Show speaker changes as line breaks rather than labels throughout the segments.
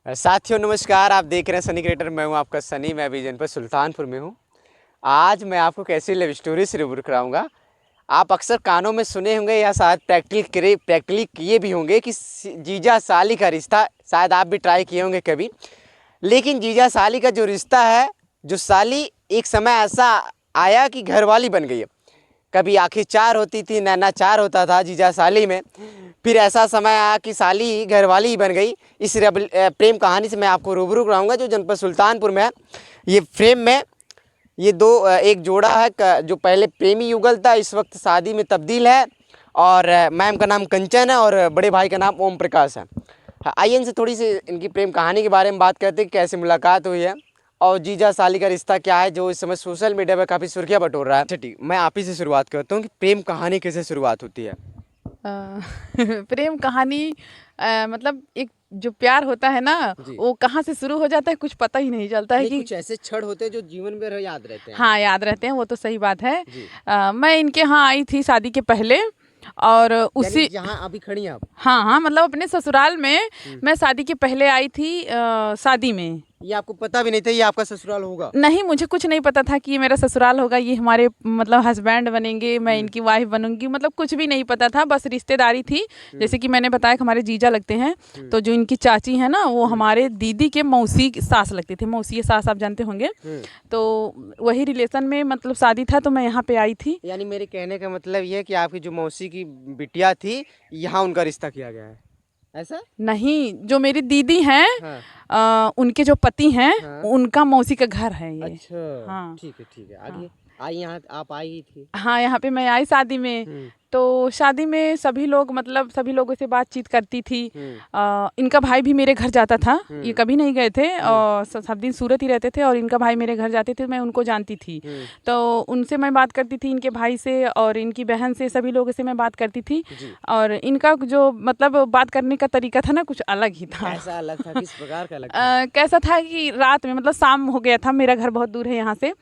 साथियों नमस्कार, आप देख रहे हैं सनी क्रिएटर। मैं हूं आपका सनी। मैं अभी जनपद सुल्तानपुर में हूं। आज मैं आपको कैसी लव स्टोरी से रूबरू कराऊंगा। आप अक्सर कानों में सुने होंगे या शायद प्रैक्टिकली किए भी होंगे कि जीजा साली का रिश्ता। शायद आप भी ट्राई किए होंगे कभी। लेकिन जीजा साली का जो रिश्ता है, जो साली एक समय ऐसा आया कि घरवाली बन गई है। कभी आंखें चार होती थी, नैना चार होता था जीजा साली में। फिर ऐसा समय आया कि साली घरवाली ही बन गई। इस प्रेम कहानी से मैं आपको रूबरू कराऊंगा जो जनपद सुल्तानपुर में है। ये फ्रेम में ये एक जोड़ा है जो पहले प्रेमी युगल था, इस वक्त शादी में तब्दील है। और मैम का नाम कंचन है और बड़े भाई का नाम ओम प्रकाश है। आइए इनसे थोड़ी सी इनकी प्रेम कहानी के बारे में बात करते हैं, कैसे मुलाकात हुई है और जीजा साली का रिश्ता क्या है जो इस समय सोशल मीडिया पर काफ़ी सुर्खियाँ बटोर रहा है। अच्छा ठीक, मैं आप ही से शुरुआत करता हूँ कि प्रेम कहानी कैसे शुरुआत होती है।
प्रेम कहानी मतलब एक जो प्यार होता है ना, वो कहाँ से शुरू हो जाता है कुछ पता ही नहीं चलता है कि
कुछ ऐसे क्षण होते हैं जो जीवन भर याद रहते हैं।
हाँ, याद रहते हैं, वो तो सही बात है। मैं इनके यहाँ आई थी शादी के पहले और उसी
जहाँ अभी खड़ी हैं आप।
हाँ, मतलब अपने ससुराल में मैं शादी के पहले आई थी शादी में।
ये आपको पता भी नहीं था ये आपका ससुराल होगा?
नहीं, मुझे कुछ नहीं पता था कि ये मेरा ससुराल होगा, ये हमारे मतलब हस्बैंड बनेंगे, मैं इनकी वाइफ बनूंगी, मतलब कुछ भी नहीं पता था। बस रिश्तेदारी थी। जैसे कि मैंने बताया कि हमारे जीजा लगते हैं, तो जो इनकी चाची है ना, वो हमारे दीदी के मौसी सास लगती थी। मौसी सास आप जानते होंगे। तो वही रिलेशन में मतलब शादी था, तो मैं यहाँ पे आई थी।
यानी मेरे कहने का मतलब ये है कि आपकी जो मौसी की बिटिया थी, यहाँ उनका रिश्ता किया गया है, ऐसा?
नहीं, जो मेरी दीदी हैं, उनके जो पति हैं, उनका मौसी का घर है ये।
अच्छा,
हाँ,
ठीक है आगे। आई यहाँ आप आई ही थी?
हाँ, यहाँ पे मैं आई शादी में। तो शादी में सभी लोग मतलब सभी लोगों से बातचीत करती थी। इनका भाई भी मेरे घर जाता था। ये कभी नहीं गए थे और सब दिन सूरत ही रहते थे और इनका भाई मेरे घर जाते थे, मैं उनको जानती थी। तो उनसे मैं बात करती थी, इनके भाई से और इनकी बहन से, सभी लोगों से मैं बात करती थी। और इनका जो मतलब बात करने का तरीका था ना, कुछ अलग ही था।
ऐसा अलग था? किस प्रकार का अलग था?
कैसा था कि रात में मतलब शाम हो गया था, मेरा घर बहुत दूर है यहाँ से,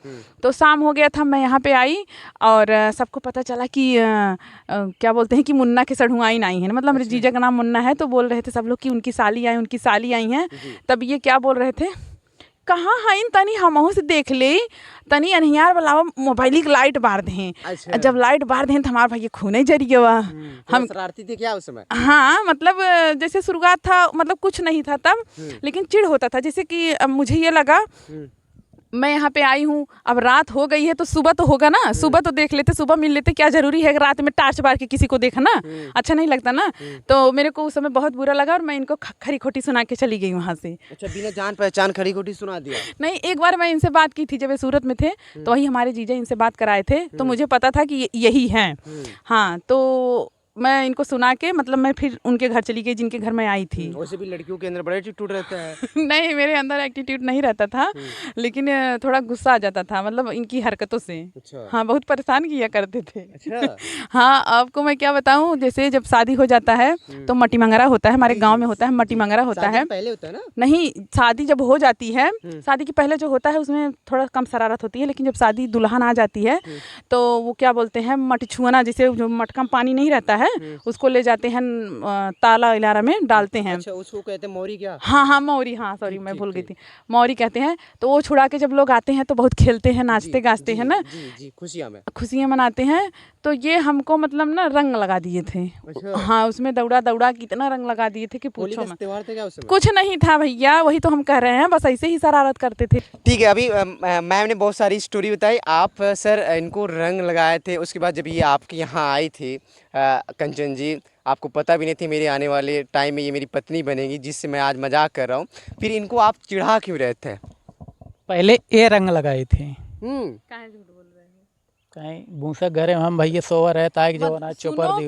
तो शाम हो गया था, मैं यहाँ पे आई और सबको पता चला कि क्या बोलते हैं कि मुन्ना के सढ़ुआइन आई हैं। मतलब मेरे जीजा का नाम मुन्ना है, तो बोल रहे थे सब लोग कि उनकी साली आई हैं। तब ये क्या बोल रहे थे, कहाँ हईन तनी हमहू से देख ले, तनी अनहियार वाला मोबाइल की लाइट बार दें।
अच्छा।
जब लाइट बार दें तो हमारे भाई खूने जरी गवा।
हम शरारती थे क्या उस समय?
हाँ, मतलब जैसे शुरुआत था, मतलब कुछ नहीं था तब, लेकिन चिढ़ होता था। जैसे कि अब मुझे ये लगा मैं यहाँ पे आई हूँ, अब रात हो गई है तो सुबह तो होगा ना, सुबह तो देख लेते, सुबह मिल लेते। क्या जरूरी है रात में टार्च बार के किसी को देखना? अच्छा नहीं लगता ना। तो मेरे को उस समय बहुत बुरा लगा और मैं इनको खरी खोटी सुना के चली गई वहाँ से।
अच्छा, बिना जान पहचान खरी खोटी सुना दिया?
नहीं, एक बार मैं इनसे बात की थी जब ये सूरत में थे, तो वही हमारे जीजा इनसे बात कराए थे, तो मुझे पता था कि यही हैं। हाँ, तो मैं इनको सुना के मतलब मैं फिर उनके घर चली गई जिनके घर मैं आई थी।
वैसे भी लड़कियों के अंदर बड़ा एटीट्यूड रहता है।
नहीं, मेरे अंदर एटीट्यूड नहीं रहता था, लेकिन थोड़ा गुस्सा आ जाता था मतलब इनकी हरकतों से।
अच्छा।
हाँ, बहुत परेशान किया करते थे।
अच्छा।
हाँ, आपको मैं क्या बताऊँ, जैसे जब शादी हो जाता है तो मटी मंगरा होता है, हमारे गांव में होता है, मटी मंगरा होता है।
पहले होता है ना?
नहीं, शादी जब हो जाती है, शादी के पहले जो होता है उसमें थोड़ा कम शरारत होती है, लेकिन जब शादी दुल्हन आ जाती है तो वो क्या बोलते हैं, मट छुआना, जैसे जो मटका में पानी नहीं रहता है उसको ले जाते हैं ताला इलारा में डालते हैं।
अच्छा, उसको कहते हैं मौरी क्या?
हाँ, मौरी। हाँ, सॉरी, मैं भूल गई थी, मौरी कहते हैं। तो वो छुड़ा के जब लोग आते हैं तो बहुत खेलते हैं, नाचते गाजते हैं ना, खुशियाँ मनाते हैं। तो ये हमको मतलब ना रंग लगा दिए थे।
अच्छा।
हाँ, उसमें दौड़ा कितना रंग लगा दिए थे कि पूछो मत।
त्योहार था क्या उस समय?
कुछ नहीं था भैया, वही तो हम कह रहे हैं, बस ऐसे ही शरारत करते थे।
ठीक है, अभी मैम ने बहुत सारी स्टोरी बताई। आप सर इनको रंग लगाए थे, उसके बाद जब ये आपके यहाँ आई थी कंचन जी, आपको पता भी नहीं थी मेरे आने वाले टाइम में ये मेरी पत्नी बनेगी, जिससे मैं आज मजाक कर रहा हूँ। फिर इनको आप चिढ़ा क्यों रहे थे?
पहले ये रंग लगाए थे।
कहीं
भूसा घरे हम भैया सोवा रहता है कि जो ना चुपर दी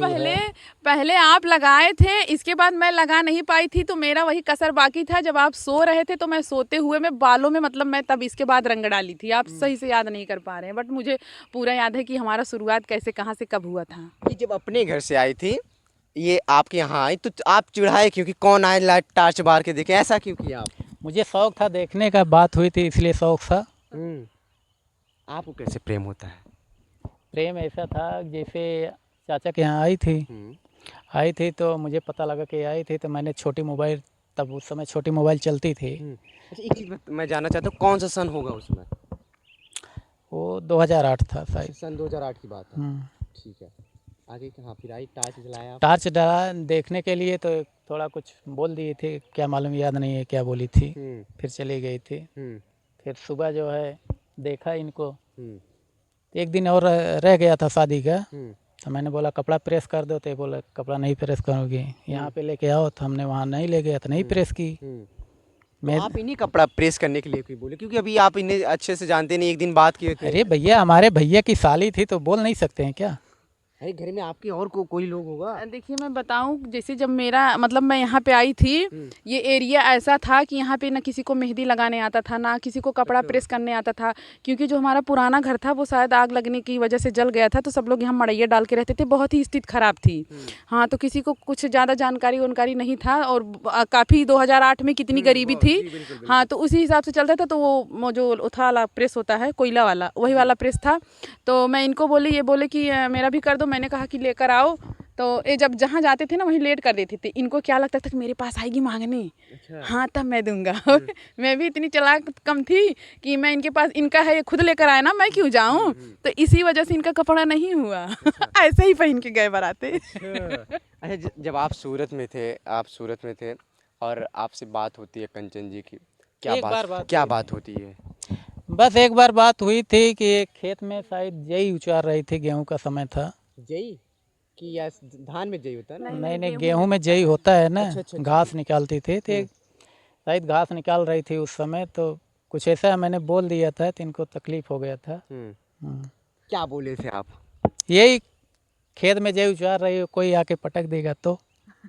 पहले आप लगाए थे, इसके बाद मैं लगा नहीं पाई थी, तो मेरा वही कसर बाकी था। जब आप सो रहे थे तो मैं सोते हुए मैं बालों में मतलब मैं तब इसके बाद रंग डाली थी। आप सही से याद नहीं कर पा रहे हैं, बट मुझे पूरा याद है कि हमारा शुरुआत कैसे, कहाँ से, कब हुआ था।
ये जब अपने घर से आई थी, ये आपके यहाँ आई, तो आप चिढ़ाए क्योंकि कौन आए लाइट टार्च बार के देखे, ऐसा क्यों किया आप?
मुझे शौक था देखने का, बात हुई थी इसलिए शौक था।
आपको कैसे प्रेम होता है?
प्रेम ऐसा था जैसे चाचा के यहाँ आई थी तो मुझे पता लगा कि आई थी, तो मैंने छोटी मोबाइल तब उस समय छोटी मोबाइल चलती थी।
अच्छा, एक चीज़ मैं जानना चाहता हूँ, कौन सा सन होगा उसमें?
वो 2008 था शायद।
सन 2008 की बात है।
हम्म।
ठीक है, आगे कहाँ फिर आई, टार्च जलाया आप?
टार्च डाला देखने के लिए तो थोड़ा कुछ बोल दिए थे, क्या मालूम, याद नहीं है क्या बोली थी। फिर चली गई थी। फिर सुबह जो है देखा इनको। एक दिन और रह गया था शादी का, तो मैंने बोला कपड़ा प्रेस कर दो, तो बोला कपड़ा नहीं प्रेस करोगे, यहाँ पे लेके आओ। तो हमने वहाँ नहीं ले गया, तो नहीं प्रेस की।
तो आप इन्हीं कपड़ा प्रेस करने के लिए क्यों बोले? क्योंकि अभी आप इन्हें अच्छे से जानते नहीं, एक दिन बात किए थे।
अरे भैया, हमारे भैया की साली थी, तो बोल नहीं सकते हैं क्या?
अरे घर में आपके और कोई लोग होगा?
देखिए मैं बताऊं, जैसे जब मेरा मतलब मैं यहाँ पे आई थी, ये एरिया ऐसा था कि यहाँ पे ना किसी को मेहंदी लगाने आता था, ना किसी को कपड़ा प्रेस करने आता था। क्योंकि जो हमारा पुराना घर था वो शायद आग लगने की वजह से जल गया था, तो सब लोग यहाँ मड़ैया डाल के रहते थे। बहुत ही स्थिति खराब थी। हाँ, तो किसी को कुछ ज़्यादा जानकारी नहीं था। और काफ़ी 2008 में कितनी गरीबी थी। हाँ, तो उसी हिसाब से चलता था। तो वो जो उथा वाला प्रेस होता है, कोयला वाला, वही वाला प्रेस था। तो मैं इनको बोली, ये बोले कि मेरा भी कर दो। मैंने कहा कि लेकर आओ। तो ये जब जहाँ जाते थे ना वहीं लेट कर देते थे। इनको क्या लगता था कि मेरे पास आएगी मांगने। अच्छा। हाँ, तब मैं दूंगा। मैं भी इतनी चालाक कम थी कि मैं इनके पास, इनका है ये खुद लेकर आए ना, मैं क्यों जाऊँ। तो इसी वजह से इनका कपड़ा नहीं हुआ। ऐसे ही पहन के गए बाराते।
अच्छा, जब आप सूरत में थे और आपसे बात होती है कंचन जी की, क्या बात होती है?
बस एक बार बात हुई थी कि एक खेत में शायद जई उचार रही थी, गेहूं का समय था।
जई कि या धान में जई होता है ना?
नहीं, गेहूं में जई होता है ना।
अच्छा।
घास निकालती थी, तो शायद घास निकाल रही थी उस समय। तो कुछ ऐसा मैंने बोल दिया था, तो इनको तकलीफ हो गया था।
क्या बोले थे आप?
यही, खेत में जई उचार रही हो, कोई आके पटक देगा तो।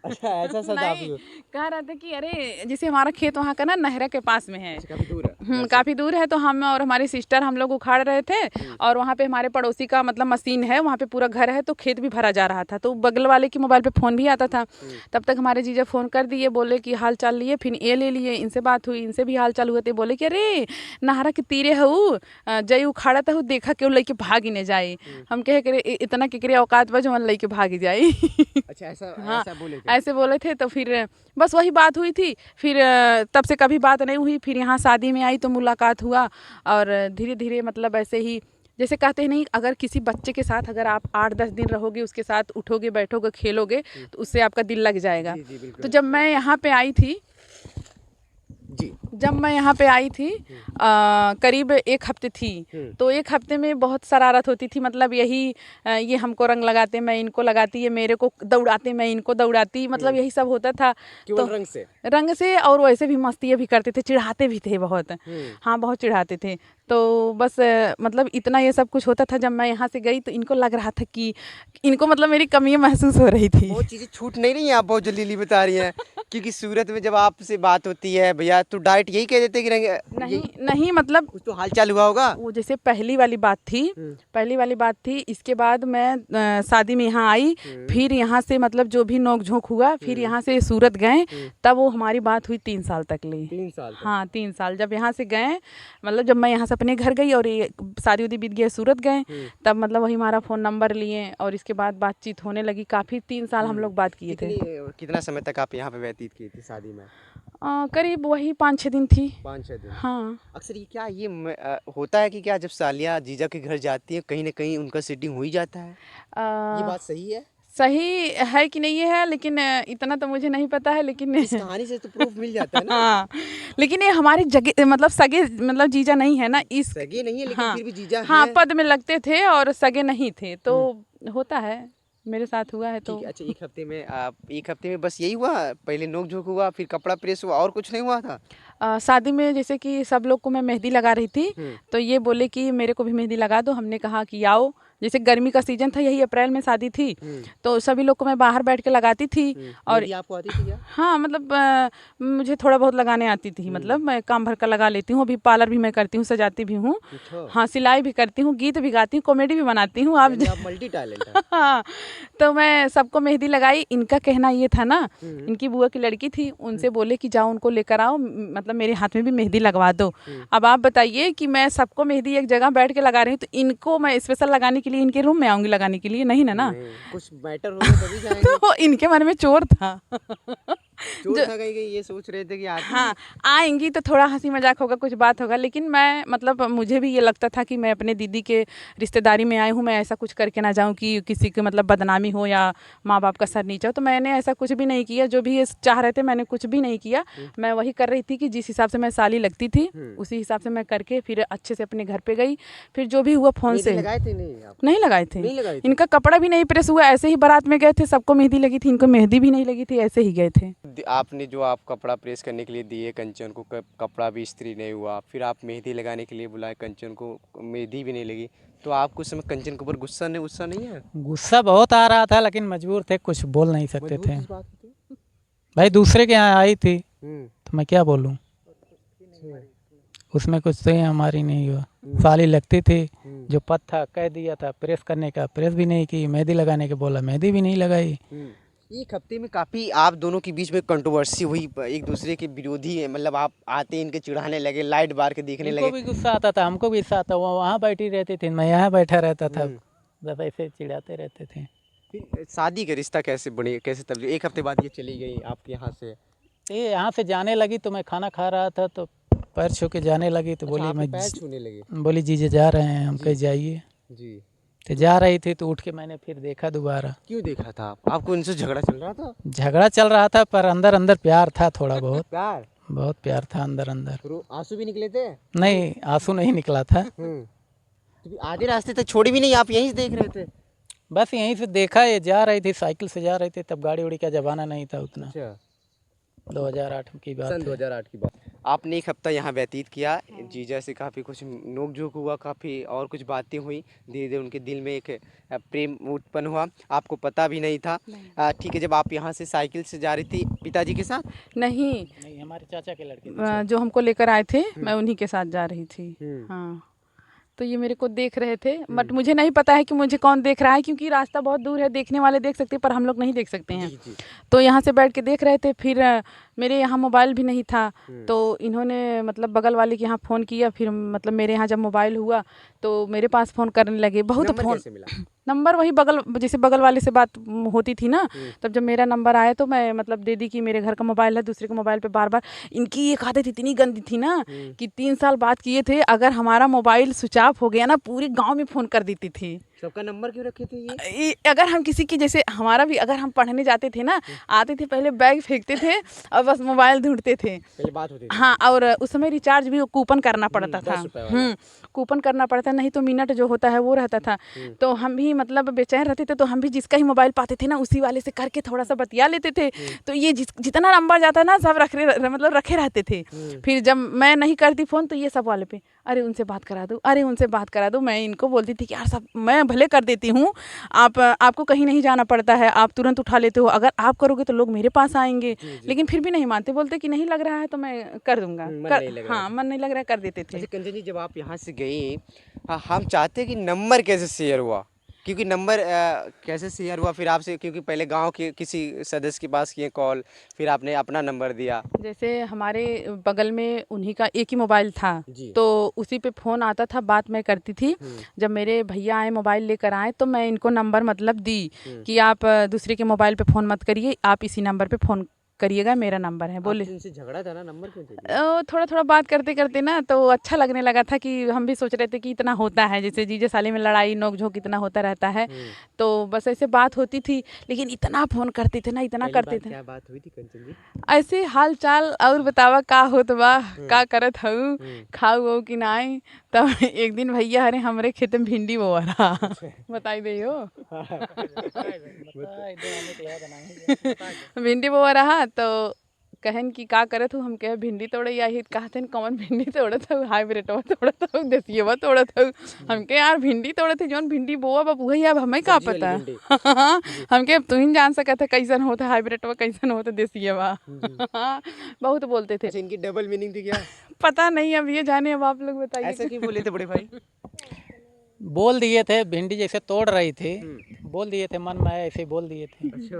अच्छा, ऐसा शब्द आप यूज़?
कह रहे थे कि अरे जैसे हमारा खेत वहाँ का ना नहर के पास में है।
काफ़ी दूर है?
काफ़ी दूर है। तो हम और हमारी सिस्टर हम लोग उखाड़ रहे थे। और वहाँ पे हमारे पड़ोसी का मतलब मशीन है, वहाँ पे पूरा घर है, तो खेत भी भरा जा रहा था। तो बगल वाले की मोबाइल पे फ़ोन भी आता था। तब तक हमारे जीजा फ़ोन कर दिए, बोले कि हाल चाल लिए। फिर ये ले लिए, इनसे बात हुई, इनसे भी हाल चाल हुए थे। बोले कि अरे नहरा के तीरे हूँ, जई उखाड़ा था, देखा क्यों लेके भाग ही नहीं जाए। हम कहे करे इतना के औकात बज मन लेके भाग ही जाए।
अच्छा,
हाँ,
बोले थे?
ऐसे बोले थे। तो फिर बस वही बात हुई थी। फिर तब से कभी बात नहीं हुई। फिर यहाँ शादी में आई तो मुलाकात हुआ। और धीरे धीरे मतलब ऐसे ही, जैसे कहते हैं नहीं, अगर किसी बच्चे के साथ अगर आप 8-10 दिन रहोगे, उसके साथ उठोगे बैठोगे खेलोगे, तो उससे आपका दिल लग जाएगा। तो जब मैं यहाँ पे आई थी करीब 1 हफ्ते थी। तो 1 हफ्ते में बहुत शरारत होती थी। मतलब यही, ये हमको रंग लगाते, मैं इनको लगाती, ये मेरे को दौड़ाते, मैं इनको दौड़ाती। मतलब यही सब होता था।
केवल
तो रंग से और वैसे भी मस्ती भी करते थे, चिढ़ाते भी थे बहुत। हाँ, बहुत चिढ़ाते थे। तो बस मतलब इतना ये सब कुछ होता था। जब मैं यहाँ से गई तो इनको लग रहा था कि इनको मतलब मेरी कमी महसूस हो रही थी।
वो चीज़ें छूट नहीं रही हैं, आप बहुत जल्दी बता रही हैं। क्योंकि सूरत में जब आपसे बात होती है, भैया तो डायरेक्ट यही कह देते कि
नहीं मतलब
कुछ तो हालचाल हुआ होगा।
वो जैसे पहली वाली बात थी। इसके बाद मैं शादी में यहाँ आई। फिर यहाँ से मतलब जो भी नोक झोंक हुआ, फिर यहाँ से सूरत गए। तब वो हमारी बात हुई 3 साल तक ली।
3 साल?
हाँ, 3 साल। जब यहाँ से गए, मतलब जब मैं यहाँ से अपने घर गई और ये शादी उदी बीत गया, सूरत गए, तब मतलब वही हमारा फ़ोन नंबर लिए और इसके बाद बातचीत होने लगी। काफ़ी 3 साल हम लोग बात किए थे।
कितना समय तक आप यहाँ पे व्यतीत की थी शादी में?
करीब वही 5-6 दिन थी।
5-6 दिन?
हाँ।
अक्सर ये होता है कि क्या जब सालियाँ जीजा के घर जाती हैं, कहीं ना कहीं उनका सेटिंग हो ही जाता है? ये बात सही है?
सही है कि नहीं है, लेकिन इतना तो मुझे नहीं पता है। लेकिन
इस कहानी से तो प्रूफ मिल जाता है ना।
हाँ, लेकिन ये हमारे जगह मतलब सगे मतलब जीजा नहीं है ना। इस
सगे नहीं है, लेकिन
हाँ,
फिर भी जीजा
हाँ,
है।
पद में लगते थे और सगे नहीं थे। तो होता है, मेरे साथ हुआ है। तो
अच्छा, 1 हफ्ते में बस यही हुआ? पहले नोक झोंक हुआ, फिर कपड़ा प्रेस हुआ, और कुछ नहीं हुआ था?
शादी में जैसे कि सब लोग को मैं मेहंदी लगा रही थी, तो ये बोले कि मेरे को भी मेहंदी लगा दो। हमने कहा कि आओ। जैसे गर्मी का सीजन था, यही अप्रैल में शादी थी, तो सभी लोग को मैं बाहर बैठ के लगाती थी। और
आपको आती थी क्या?
हाँ, मतलब मुझे थोड़ा बहुत लगाने आती थी। मतलब मैं काम भर कर लगा लेती हूँ। अभी पार्लर भी मैं करती हूँ, सजाती भी हूँ। हाँ, सिलाई भी करती हूँ, गीत भी गाती हूँ, कॉमेडी भी बनाती हूँ। आप
मल्टी टैलेंट है।
हाँ, तो मैं सबको मेहंदी लगाई। इनका कहना ये था ना, इनकी बुआ की लड़की थी, उनसे बोले कि जाओ उनको लेकर आओ, मतलब मेरे हाथ में भी मेहंदी लगवा दो। अब आप बताइए कि मैं सबको मेहंदी एक जगह बैठ के लगा रही हूँ, तो इनको मैं स्पेशल लगाने के लिए इनके रूम में आऊंगी लगाने के लिए? नहीं ना।
कुछ मैटर होगा तभी जाएंगे।
तो इनके मन में चोर था।
चोट था कहीं कहीं ये सोच रहे थे कि आती
हाँ, आएंगी तो थोड़ा हंसी मजाक होगा, कुछ बात होगा, लेकिन मैं मतलब मुझे भी ये लगता था कि मैं अपने दीदी के रिश्तेदारी में आई हूँ, मैं ऐसा कुछ करके ना जाऊँ कि किसी की मतलब बदनामी हो या माँ बाप का सर नीचा हो। तो मैंने ऐसा कुछ भी नहीं किया, जो भी ये चाह रहे थे मैंने कुछ भी नहीं किया। मैं वही कर रही थी कि जिस हिसाब से मैं साली लगती थी उसी हिसाब से मैं करके फिर अच्छे से अपने घर पे गई। फिर जो भी हुआ फ़ोन
मेहंदी
से
लगाए थे नहीं आप?
नहीं लगाए थे,
नहीं लगाए थे?
इनका कपड़ा भी नहीं प्रेस हुआ, ऐसे ही बारात में गए थे, सबको मेहंदी लगी थी, इनको मेहंदी भी नहीं लगी थी, ऐसे ही गए थे।
आपने जो आप कपड़ा प्रेस करने के लिए दिए कंचन को, कपड़ा भी इस्त्री नहीं हुआ, फिर आप मेहंदी लगाने के लिए बुलाए कंचन को, मेहंदी भी नहीं लगी, तो आपको उस समय कंचन के ऊपर गुस्सा नहीं है?
गुस्सा बहुत आ रहा था, लेकिन मजबूर थे, कुछ बोल नहीं सकते
मजबूर
थे।
किस बात पे थे?
भाई दूसरे के यहाँ आई थी
हम्म,
तो मैं क्या बोलूँ, उसमें कुछ सही हमारी नहीं हुआ। साली लगती थी, जो पद था कह दिया था प्रेस करने का, प्रेस भी नहीं की, मेहंदी लगाने के बोला मेहंदी भी नहीं लगाई।
एक हफ्ते में काफ़ी आप दोनों के बीच में कंट्रोवर्सी हुई, एक दूसरे के विरोधी है, मतलब आप आते इनके चिढ़ाने लगे, लाइट बार के देखने
इनको
लगे।
भी गुस्सा आता था, हमको भी गुस्सा आता, वो वहाँ बैठी रहती थी, मैं यहाँ बैठा रहता था, बस ऐसे चिढ़ाते रहते थे।
फिर शादी का रिश्ता कैसे बनी, कैसे तब्दील, एक हफ्ते बाद ये चली गई आपके यहाँ से?
ये यहाँ से जाने लगी तो मैं खाना खा रहा था तो पैर छू के जाने लगी तो बोली
आपके
मैं
पैर छूने लगे?
बोली जीजे जा रहे हैं, हम कहीं जाइए।
जी।
तो जा रही थी तो उठ के मैंने फिर देखा दोबारा।
क्यों देखा था आपको इनसे झगड़ा चल रहा था?
झगड़ा चल रहा था पर अंदर अंदर प्यार था, थोड़ा बहुत
प्यार?
बहुत प्यार था अंदर अंदर।
आंसू भी निकले थे?
नहीं, आंसू नहीं निकला था,
तो फिर आधे रास्ते तक छोड़ी भी नहीं, आप यहीं से देख रहे थे?
बस यहीं से देखा, ये जा रही थी, साइकिल से जा रही थी, तब गाड़ी उड़ी का जमाना नहीं था उतना।
अच्छा,
2008 की बात
सन
है।
2008 की बात। आपने एक हफ्ता यहाँ व्यतीत किया, जीजा से काफ़ी कुछ नोक झोंक हुआ, काफ़ी और कुछ बातें हुई, धीरे धीरे उनके दिल में एक प्रेम उत्पन्न हुआ, आपको पता भी नहीं था। ठीक है, जब आप यहाँ से साइकिल से जा रही थी पिताजी के साथ?
नहीं,
नहीं, हमारे चाचा के लड़के।
जो हमको लेकर आए थे मैं उन्हीं के साथ जा रही थी।
हम्म।
हाँ, तो ये मेरे को देख रहे थे, बट मुझे नहीं पता है कि मुझे कौन देख रहा है, क्योंकि रास्ता बहुत दूर है, देखने वाले देख सकते हैं पर हम लोग नहीं देख सकते हैं।
जी।
तो यहाँ से बैठ के देख रहे थे, फिर मेरे यहाँ मोबाइल भी नहीं था, तो इन्होंने मतलब बगल वाले के यहाँ फ़ोन किया, फिर मतलब मेरे यहाँ जब मोबाइल हुआ तो मेरे पास फ़ोन करने लगे, बहुत
नंबर
फ़ोन।
कैसे मिला?
नंबर वही बगल, जैसे बगल वाले से बात होती थी ना, तब जब मेरा नंबर आया तो मैं मतलब दे दी कि मेरे घर का मोबाइल है, दूसरे के मोबाइल पे बार बार। इनकी एक आदत इतनी गंदी थी ना कि 3 साल बात किए थे, अगर हमारा मोबाइल स्विच ऑफ हो गया ना पूरे गांव में फ़ोन कर देती थी।
सबका नंबर क्यों रखे थे ये?
अगर हम किसी की, जैसे हमारा भी, अगर हम पढ़ने जाते थे ना, आते थे पहले बैग फेंकते थे और बस मोबाइल ढूंढते थे।
पहले बात होती थी।
हाँ, और उस समय रिचार्ज भी कूपन करना पड़ता था।
10 रुपए वाला।
कूपन करना पड़ता, नहीं तो मिनट जो होता है वो रहता था। तो हम भी मतलब बेचैन रहते थे, तो हम भी जिसका ही मोबाइल पाते थे ना उसी वाले से करके थोड़ा सा बतिया लेते थे। तो ये जितना नंबर जाता ना सब मतलब रखे रहते थे। फिर जब मैं नहीं करती फ़ोन तो ये सब वाले पे, अरे उनसे बात करा दो, अरे उनसे बात करा दो। मैं इनको बोलती थी कि यार सब मैं भले कर देती हूँ, आपको कहीं नहीं जाना पड़ता है, आप तुरंत उठा लेते हो, अगर आप करोगे तो लोग मेरे पास आएंगे। लेकिन फिर भी नहीं मानते, बोलते कि नहीं लग रहा है तो मैं कर दूंगा। हाँ, मन नहीं लग रहा है, कर देते थे।
अच्छा कंचन जी, जब आप यहाँ से गई, हम चाहते हैं कि नंबर कैसे शेयर हुआ, क्योंकि नंबर कैसे शेयर हुआ फिर आपसे, क्योंकि पहले गांव के किसी सदस्य के पास किए कॉल, फिर आपने अपना नंबर दिया।
जैसे हमारे बगल में उन्हीं का एक ही मोबाइल था,
जी।
तो उसी पे फ़ोन आता था, बात मैं करती थी। जब मेरे भैया आए मोबाइल लेकर आए तो मैं इनको नंबर मतलब दी कि आप दूसरे के मोबाइल पे फ़ोन मत करिए, आप इसी नंबर पे फ़ोन करिएगा, मेरा नंबर है। बोले
इनसे झगड़ा था ना, नंबर क्यों दे दिया?
थोड़ा थोड़ा बात करते करते ना तो अच्छा लगने लगा था कि हम भी सोच रहे थे कि इतना होता है, जैसे जीजे साली में लड़ाई नोक झोंक इतना होता रहता है, तो बस ऐसे बात होती थी। लेकिन इतना फ़ोन करते थे ना, इतना
पहली
करते
बार
थे,
क्या बात हुई थी कंचन जी?
ऐसे हाल चाल और बतावा का होत बा, का करत हऊ, खाऊ वो कि नाई। तब एक दिन भैया अरे हमरे खेत में भिंडी बोआ रहा बताई दे हो भिंडी बोआ रहा, तो कहन कि का करत हूँ, हम कहे भिंडी तोड़े आई, कहते हैं कौन भिंडी तोड़त हूँ, हाइब्रिड तोड़त हूँ, देसियवा तोड़त हूँ। हम के यार भिंडी तोड़त है, जौन भिंडी बोआ बा वही, अब हमें का
सब्जी वाली
पता
भिंडी।
हम के तू ही जान सकत है कैसन होता हाइब्रिड कैसन होता देसियवा बहुत बोलते थे।
अच्छा, इनकी डबल मीनिंग थी क्या?
पता नहीं, अब ये जाने, अब आप लोग बताइए।
ऐसा क्यों बोले थे बड़े भाई?
बोल दिए थे, भिंडी जैसे तोड़ रही थी, बोल दिए थे, मन में आया ऐसे ही बोल दिए थे।
अच्छा,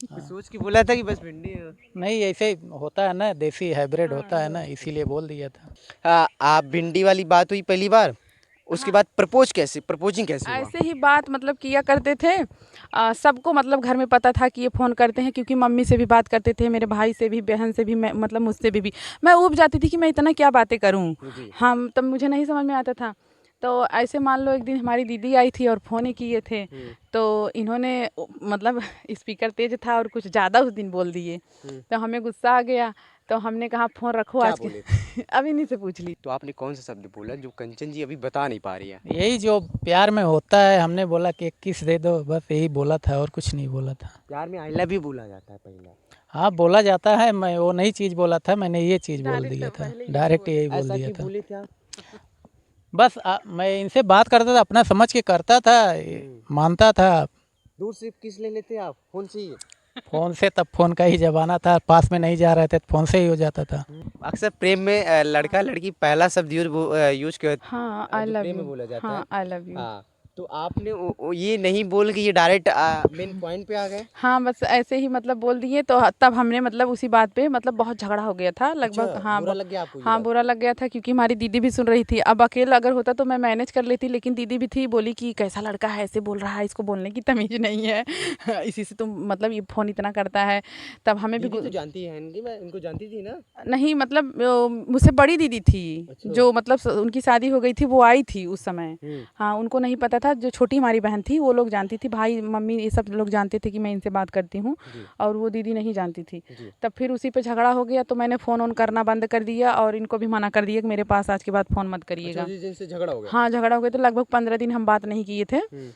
कुछ सोच के बोला था कि बस भिंडी है?
नहीं, ऐसे होता है ना, देसी हाइब्रिड होता है ना, इसीलिए बोल दिया था।
आप भिंडी वाली बात हुई पहली बार, उसके बाद प्रपोजिंग कैसे हुआ?
ऐसे ही बात मतलब किया करते थे। सबको मतलब घर में पता था कि ये फ़ोन करते हैं, क्योंकि मम्मी से भी बात करते थे, मेरे भाई से भी, बहन से भी, मैं मतलब मुझसे भी मैं ऊब जाती थी कि मैं इतना क्या बातें करूं।
जी।
हम तब मुझे नहीं समझ में आता था। तो ऐसे मान लो एक दिन हमारी दीदी आई थी और फ़ोन ही किए थे, तो इन्होंने मतलब स्पीकर तेज था और कुछ ज़्यादा उस दिन बोल दिए, तो हमें गुस्सा आ गया। तो हमने कहा फ़ोन रखो
क्या
आज के।
बोले थे?
अभी नहीं से पूछ ली।
तो आपने कौन सा शब्द बोला जो कंचन जी अभी बता नहीं पा रही है?
यही जो प्यार में होता है, हमने बोला कि एक किस दे दो, बस यही बोला था और कुछ नहीं बोला था।
प्यार में आई लव यू बोला जाता है पहला।
हाँ बोला जाता है, मैं वो नई चीज़ बोला था, मैंने ये चीज़ बोल
डायरेक्ट
दिया था,
पहले यही
डायरेक्ट यही बोल
ऐसा
दिया
क्यों
था।
बोले थे आप?
बस मैं इनसे बात करता था, अपना समझ के करता था, मानता था।
दूर से किस ले लेते आप? फोन से ही?
फ़ोन से तब फ़ोन का ही ज़माना था, पास में नहीं जा रहे थे तो फ़ोन से ही हो जाता था।
अक्सर प्रेम में लड़का लड़की पहला शब्द यूज कर
हाँ, आई
जो
लव
प्रेम में
यू।
बोला जाता
हाँ,
है।
I love you.
हाँ, तो आपने ये नहीं बोल के ये डायरेक्ट मेन पॉइंट पे आ गए?
हाँ, बस ऐसे ही मतलब बोल दिए, तो तब हमने मतलब उसी बात पे मतलब बहुत झगड़ा हो गया था लगभग।
अच्छा,
हाँ
बुरा लग गया आपको ये
हाँ,
बात?
बुरा लग गया था, क्योंकि हमारी दीदी भी सुन रही थी। अब अकेला अगर होता तो मैं मैनेज कर लेती, लेकिन दीदी भी थी, बोली कि कैसा लड़का है, ऐसे बोल रहा है, इसको बोलने की तमीज़ नहीं है। इसी से तुम मतलब ये फ़ोन इतना करता है। तब हमें भी
दीदी तो जानती है इनकी, मैं इनको जानती थी ना?
नहीं मतलब मुझसे बड़ी दीदी थी,
अच्छा।
जो मतलब उनकी शादी हो गई थी, वो आई थी उस समय।
हम्म।
हाँ, उनको नहीं पता था। जो छोटी हमारी बहन थी वो लोग जानती थी, भाई मम्मी ये सब लोग जानते थे कि मैं इनसे बात करती हूँ,
जी।
और वो दीदी नहीं जानती थी।
जी।
तब फिर उसी पे झगड़ा हो गया, तो मैंने फ़ोन ऑन करना बंद कर दिया और इनको भी मना कर दिया कि मेरे पास आज के बाद फ़ोन मत
अच्छा,
करिएगा।
जिस दिन से झगड़ा हो गया?
हाँ, झगड़ा हो गया, तो लगभग 15 दिन हम बात नहीं किए थे।
हम्म।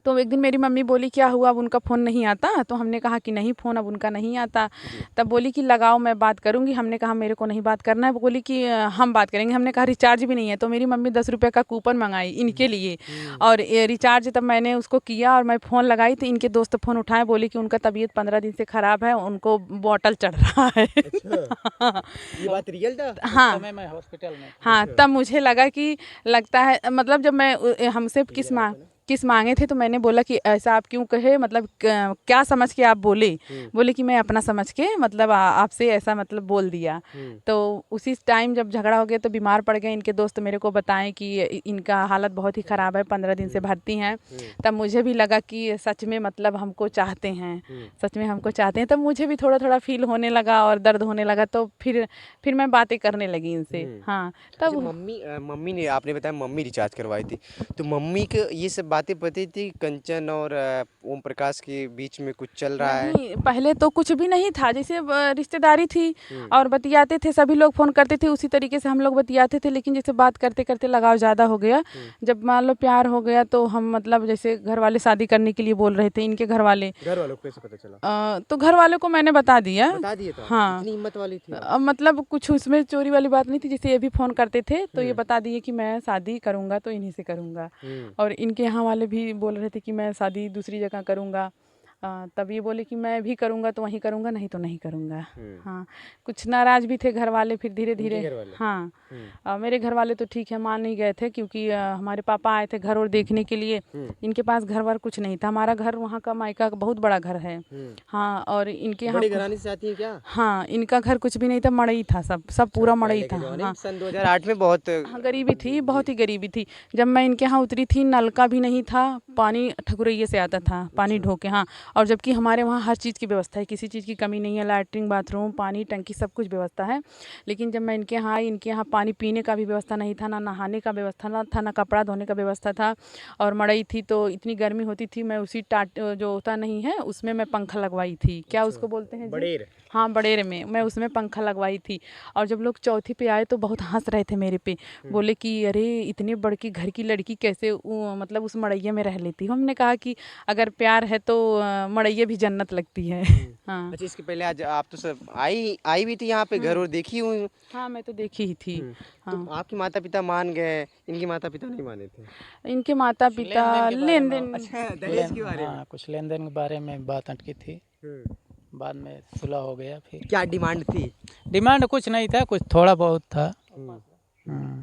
तो एक दिन मेरी मम्मी बोली क्या हुआ, अब उनका फ़ोन नहीं आता? तो हमने कहा कि नहीं, फ़ोन अब उनका नहीं आता। तब बोली कि लगाओ मैं बात करूंगी। हमने कहा मेरे को नहीं बात करना है। बोली कि हम बात करेंगे। हमने कहा रिचार्ज भी नहीं है। तो मेरी मम्मी 10 रुपये का कूपन मंगाई इनके लिए, और ये रिचार्ज तब मैंने उसको किया और मैं फ़ोन लगाई, तो इनके दोस्त फ़ोन उठाए, बोले कि उनका तबीयत 15 दिन से ख़राब है, उनको बॉटल चढ़ रहा है।
अच्छा, ये बात रियल था?
हाँ
समय मैं हॉस्पिटल में था।
हाँ, तब मुझे लगा कि लगता है मतलब जब मैं हमसे किस मांगे थे, तो मैंने बोला कि ऐसा आप क्यों कहे, मतलब क्या समझ के आप बोले? बोले कि मैं अपना समझ के मतलब आपसे ऐसा मतलब बोल दिया। तो उसी टाइम जब झगड़ा हो गया तो बीमार पड़ गए। इनके दोस्त मेरे को बताएं कि इनका हालत बहुत ही ख़राब है, 15 दिन से भर्ती हैं। तब मुझे भी लगा कि सच में मतलब हमको चाहते हैं, सच में हमको चाहते हैं। तब मुझे भी थोड़ा थोड़ा फील होने लगा और दर्द होने लगा, तो फिर मैं बातें करने लगी इनसे। हाँ,
अच्छा,
तब
मम्मी ने आपने बताया मम्मी रिचार्ज करवाई थी, तो मम्मी को ये सब बातें पता थी कंचन और ओम प्रकाश के बीच में कुछ चल रहा है?
नहीं, पहले तो कुछ भी नहीं था। जैसे रिश्तेदारी थी और बतियाते थे, सभी लोग फ़ोन करते थे, उसी तरीके से हम लोग बतियाते थे। लेकिन जैसे बात करते करते लगाव ज़्यादा हो गया, जब मान लो प्यार हो गया, तो हम मतलब जैसे घर वाले शादी करने के लिए बोल रहे थे, इनके घर वाले।
घर वालों को कैसे पता चला?
तो घर वालों को मैंने बता दिया।
बता दिए था?
हाँ,
इतनी हिम्मत वाली थी आप?
मतलब कुछ उसमें चोरी वाली बात नहीं थी। जैसे ये भी फ़ोन करते थे, तो ये बता दिए कि मैं शादी करूँगा तो इन्हीं से करूँगा, और इनके यहाँ वाले भी बोल रहे थे कि मैं शादी दूसरी जगह करूँगा। तब ये बोले कि मैं भी करूँगा तो वहीं करूँगा, नहीं तो नहीं करूँगा। हाँ, कुछ नाराज़ भी थे घर वाले। फिर धीरे धीरे
घर वाले?
हाँ, मेरे घर वाले तो ठीक है, मान नहीं गए थे, क्योंकि हमारे पापा आए थे घर और देखने के लिए। इनके पास घर वर कुछ नहीं था। हमारा घर वहाँ का मायका का बहुत बड़ा घर है। हाँ, और इनके यहाँ
बड़ी घराने से आती है क्या?
हाँ, इनका घर कुछ भी नहीं था, मड़ई था, सब पूरा मड़ई था। हाँ,
सन 2008 में बहुत
हाँ, गरीबी थी, बहुत ही गरीबी थी। जब मैं इनके यहाँ उतरी थी, नलका भी नहीं था, पानी ठकुरैये से आता था, पानी ढो के। हाँ, और जबकि हमारे वहाँ हर चीज़ की व्यवस्था है, किसी चीज़ की कमी नहीं है, लैट्रिन बाथरूम पानी टंकी सब कुछ व्यवस्था है। लेकिन जब मैं इनके यहाँ आई, इनके यहाँ पानी पीने का भी व्यवस्था नहीं था, ना नहाने का व्यवस्था ना था, ना कपड़ा धोने का व्यवस्था था, और मड़ई थी तो इतनी गर्मी होती थी। मैं उसी टाट जो होता नहीं है उसमें मैं पंखा लगवाई थी, क्या उसको बोलते हैं जी?
बड़ेर?
हाँ, बड़ेर में मैं उसमें पंखा लगवाई थी। और जब लोग चौथी पे आए तो बहुत हंस रहे थे मेरे पे, बोले कि अरे इतने बड़की घर की लड़की कैसे मतलब उस मड़ैया में रह लेती हो। हमने कहा कि अगर प्यार है तो मड़ैया भी जन्नत लगती है। हाँ
अच्छा, इसके पहले आज आप तो सब आई भी थी यहाँ पे, घर और देखी हुई?
हाँ, मैं तो देखी ही थी।
तो
हाँ,
आपके माता पिता मान गए, इनके माता पिता नहीं माने थे?
इनके माता पिता लेन देन।
अच्छा, दहेज के बारे में?
हाँ, कुछ लेन देन के बारे में बात अटकी थी,
हम्म।
बाद में सुलह हो गया। फिर
क्या डिमांड थी?
डिमांड कुछ नहीं था, कुछ थोड़ा बहुत था। हम्म।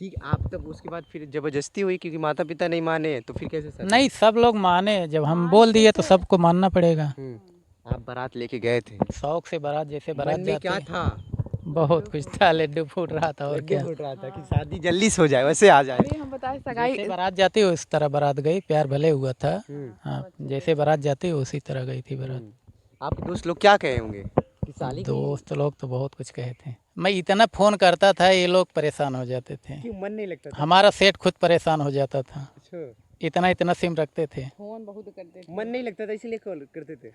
ठीक, आप तब उसके बाद फिर जबरदस्ती हुई क्योंकि माता पिता नहीं माने, तो फिर कैसे सर?
नहीं, सब लोग माने, जब हम बोल दिए तो सबको मानना पड़ेगा।
आप बारात लेके गए थे,
शौक से बारात, जैसे बारात
मन में क्या
जाते
था?
बहुत कुछ था, लड्डू फूट रहा था और क्या।
फूट रहा था कि शादी जल्दी से हो जाए, वैसे आ जाए।
अरे हम बताए सगाई
जैसे बारात जाती हो उस तरह बारात गई, प्यार भले हुआ था। हाँ, जैसे बारात जाती हो उसी तरह गई थी बारात।
आपके दोस्त लोग क्या कहे होंगे कि साली की
दोस्त लोग तो बहुत कुछ कहे थे। मैं इतना फ़ोन करता था, ये लोग परेशान हो जाते थे।
क्यों मन नहीं लगता था?
हमारा सेठ खुद परेशान हो जाता था,
अच्छा,
इतना इतना सिम रखते थे।
फोन बहुत करते थे।
मन नहीं लगता था इसलिए कॉल करते थे,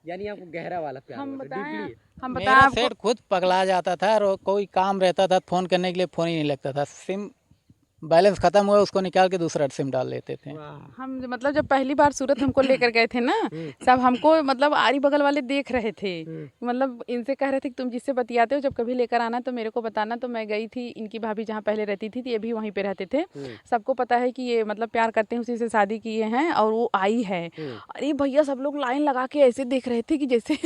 यानी आपको गहरा वाला प्यार
हम
हुआ था,
बताएं
deeply?
हम बताएं
मेरा
आपको,
सेठ खुद पगला जाता था और कोई काम रहता था फ़ोन करने के लिए फ़ोन ही नहीं लगता था। सिम बैलेंस ख़त्म हुआ उसको निकाल के दूसरा सिम डाल लेते थे।
वाह।
हम मतलब जब पहली बार सूरत हमको लेकर गए थे ना, सब हमको मतलब आरी बगल वाले देख रहे थे, मतलब इनसे कह रहे थे कि तुम जिससे बतियाते हो जब कभी लेकर आना तो मेरे को बताना। तो मैं गई थी, इनकी भाभी जहाँ पहले रहती थी ये भी वहीं पे रहते थे। सबको पता है कि ये मतलब प्यार करते हैं, उसी से शादी किए हैं और वो आई है। अरे भैया सब लोग लाइन लगा के ऐसे देख रहे थे कि जैसे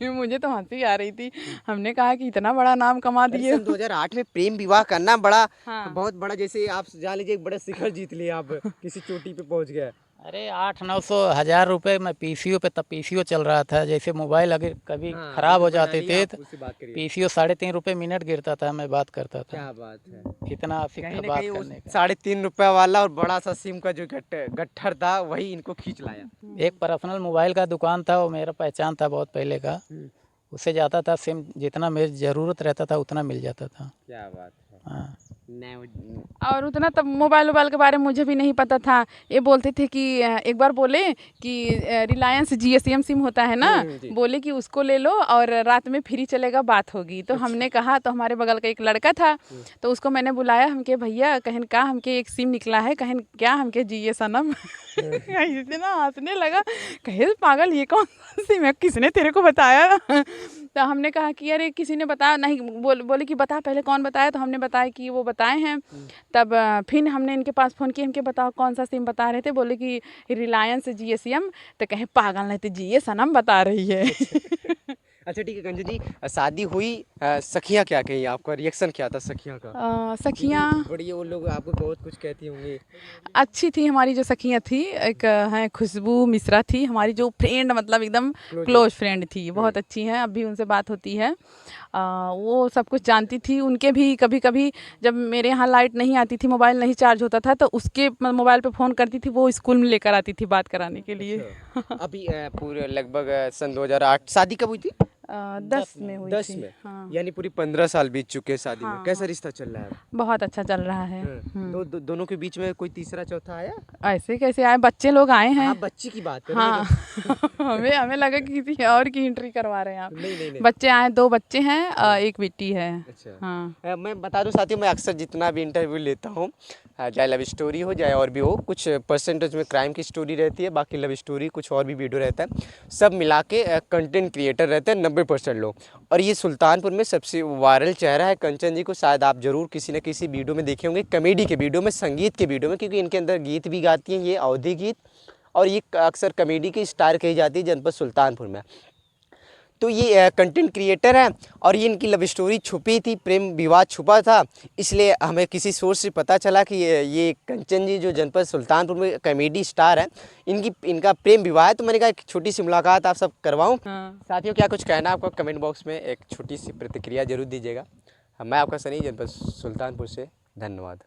मुझे तो हंसी आ रही थी। हमने कहा कि इतना बड़ा नाम कमा दिए।
सन 2008 में प्रेम विवाह करना बड़ा,
हाँ।
बहुत बड़ा, जैसे आप जान लीजिए एक बड़ा शिखर जीत लिए, आप किसी चोटी पे पहुंच गए।
अरे 800-900 हज़ार रुपये में पीसीओ पे, तब पीसीओ चल रहा था। जैसे मोबाइल अगर कभी
हाँ,
ख़राब हो
जैसे
जाते
बनानी है,
थे
आप
तो
उससे बात करिए।
पीसीओ 3.5 रुपये मिनट गिरता था, मैं बात करता था।
क्या बात है।
इतना आशिक
कहीं
था
ना
बात
कहीं उस
करने का।
3.5 रुपया वाला और बड़ा सा सिम का जो गट्ठर था वही इनको खींच लाया।
एक पर्सनल मोबाइल का दुकान था, वो मेरा पहचान था बहुत पहले का। उससे जाता था, सिम जितना मेरी ज़रूरत रहता था उतना मिल जाता था।
क्या बात है।
हाँ।
और उतना तब मोबाइल वोबाइल के बारे में मुझे भी नहीं पता था। ये बोलते थे कि एक बार बोले कि रिलायंस जीएसएम सिम होता है ना,
जी।
बोले कि उसको ले लो और रात में फ्री चलेगा, बात होगी। तो हमने कहा, तो हमारे बगल का एक लड़का था तो उसको मैंने बुलाया, हमके भैया कहन का हमके एक सिम निकला है, कहन क्या हमके जिए सनम। इतना हंसने लगा, कहे पागल ये कौन सा सिम है, किसने तेरे को बताया? तो हमने कहा कि अरे किसी ने बताया नहीं, बोले कि बता पहले कौन बताया। तो हमने बताया कि वो बताए हैं। तब फिर हमने इनके पास फ़ोन किया, हमके बताओ कौन सा सिम बता रहे थे, बोले कि रिलायंस जीएसएम। तो कहें पागल नहीं तो जिए सनम बता रही है।
अच्छा ठीक है कंजू जी, शादी हुई, सखियाँ क्या कही, आपका रिएक्शन क्या था सखियाँ का?
सखियाँ
बड़ी वो लोग आपको बहुत कुछ कहती होंगी।
अच्छी थी हमारी जो सखियाँ थी। एक हैं खुशबू मिश्रा थी हमारी जो फ्रेंड, मतलब एकदम क्लोज फ्रेंड थी, बहुत अच्छी हैं, अब भी उनसे बात होती है। वो सब कुछ जानती थी। उनके भी कभी कभी जब मेरे यहाँ लाइट नहीं आती थी, मोबाइल नहीं चार्ज होता था, तो उसके मोबाइल पे फ़ोन करती थी, वो स्कूल में लेकर आती थी बात कराने के लिए।
अभी पूरे लगभग सन 2008 शादी कब हुई थी?
10 में हुई
10
थी।
में।
हाँ,
यानी पूरी 15 साल बीत चुके हैं शादी में।
हाँ,
कैसा
हाँ।
रिश्ता चल रहा है अब?
बहुत अच्छा चल रहा है।
दोनों के बीच में कोई तीसरा चौथा आया?
ऐसे कैसे आए, बच्चे लोग आए हैं।
आप बच्ची की बात कर रहे
हाँ।
हैं।
हमें लगा कि किसी और की एंट्री करवा रहे हैं आप।
नहीं।
बच्चे आए, 2 बच्चे हैं, एक बेटी है।
अच्छा।
हाँ।
मैं बता दूं साथियों, मैं अक्सर जितना भी इंटरव्यू लेता हूँ, चाहे लव स्टोरी हो चाहे और भी हो, कुछ परसेंटेज में क्राइम की स्टोरी रहती है, बाकी लव स्टोरी कुछ और भी वीडियो रहता है, सब मिला के कंटेंट क्रिएटर रहते हैं 90% लोग। और ये सुल्तानपुर में सबसे वायरल चेहरा है कंचन जी को शायद आप ज़रूर किसी न किसी वीडियो में देखे होंगे, कॉमेडी के वीडियो में, संगीत के वीडियो में, क्योंकि इनके अंदर गीत भी गाती हैं ये अवधी गीत, और ये अक्सर कॉमेडी की स्टार कही जाती है जनपद सुल्तानपुर में। तो ये कंटेंट क्रिएटर है और ये इनकी लव स्टोरी छुपी थी, प्रेम विवाद छुपा था, इसलिए हमें किसी सोर्स से पता चला कि ये कंचन जी जो जनपद सुल्तानपुर में कॉमेडी स्टार है, इनका प्रेम विवाह है। तो मैंने कहा एक छोटी सी मुलाकात आप सब करवाऊँ।
हाँ।
साथियों क्या कुछ कहना है आपको, कमेंट बॉक्स में एक छोटी सी प्रतिक्रिया जरूर दीजिएगा। मैं आपका सनी, जनपद सुल्तानपुर से, धन्यवाद।